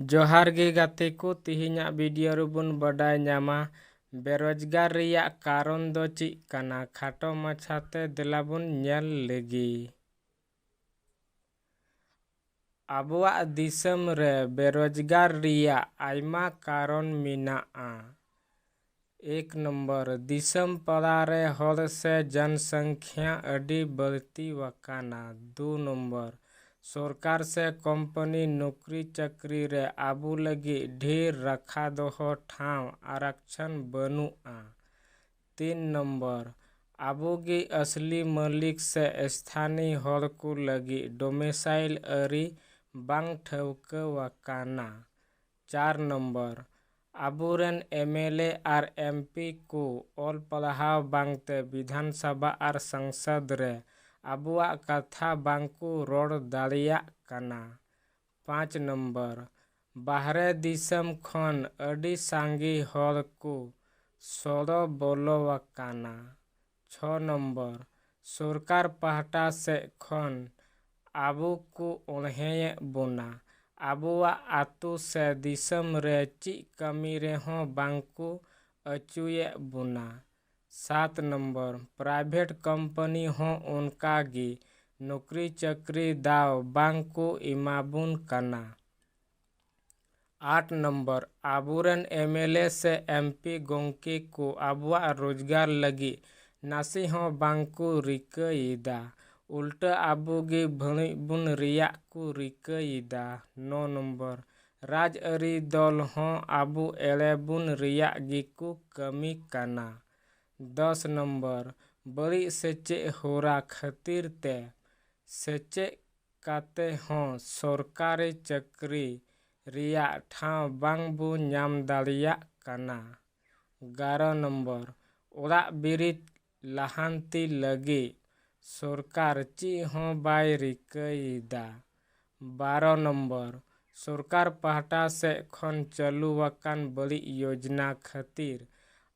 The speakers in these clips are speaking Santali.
जोहार गे गाते को तिहिना वीडियो रुबुन बडाय ᱧᱟᱢᱟ बेरोजगार रिया कारण दो चिक काना खाटो माछाते दिलाबुन नेल लेगी। आबुआ दिसम रे बेरोजगार रिया आयमा कारण मिनाआ। 1 नंबर दिसम पड़ा रे हर से जनसंख्या अडी बढ़ती वकाना। 2 नंबर सरकार से कंपनी नौकरी चाकरी रे आबू लगी ढेर रखा दोहो ठाव आरक्षण बनुआ। 3 नंबर आबू की असली मालिक से स्थानीय हर को लगी डोमिसाइल अरी बांग ठवक वकाना। 4 नंबर आबूरेन एमएलए आर एमपी को ऑल पढ़ाव बांगते विधानसभा आर संसद रे आबुआ कथा बांगको रोड दाड़िया काना। 5 नंबर बाहरे दिसम खन अडी सांगी हर को सोड़ो बोलो वकाना। 6 नंबर सरकार पहटा से खन आबू को उन्हें बुना आबुआ आतु से दिसम रे ची कमी रे हो बांको अचुए बुना। 7 नंबर प्राइवेट कंपनी हो उनका गी नौकरी चाकरी दाव बांको इमाबुन काना। 8 नंबर आबूरन एमएलए से एमपी गोंके को आबुआ रोजगार लगी नासी हो बांको रिकईदा उल्टा आबूगी भणी बुन रिया को रिकईदा। 9 नंबर राज अरी दल हो आबू एले बुन रिया गी को कमी काना। 10 नंबर बड़ी सेचे होरा खातिर ते सेचे काते हों सरकारी चाकरी रिया ठाव बांग बु ᱧᱟᱢ दाड़िया काना। 11 नंबर ओड़ा बिरित लाहांती लगी सरकार ची हों बाय रिकईदा। 12 नंबर सरकार पहटा से खन चलू वकान बड़ी योजना खातिर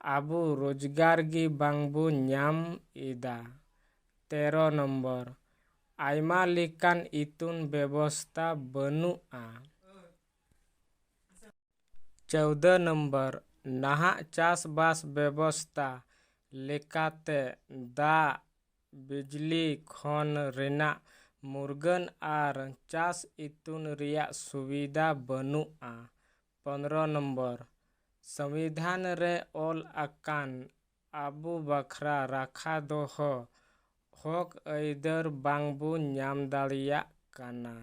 आबू रोजगार गी बांगबू ᱧाम इदा। 13 नंबर आयमा लिकान इतुन व्यवस्था बनुआ। 14 नंबर नहा चास बास व्यवस्था लेकाते दा बिजली खन रेना मुर्गन आर चास इतुन रिया सुविधा बनुआ। 15 नंबर संविधान रे ऑल अकान आबू बखरा रखा दोहो हक ऐदर बांगबू ᱧाम दाड़िया काना।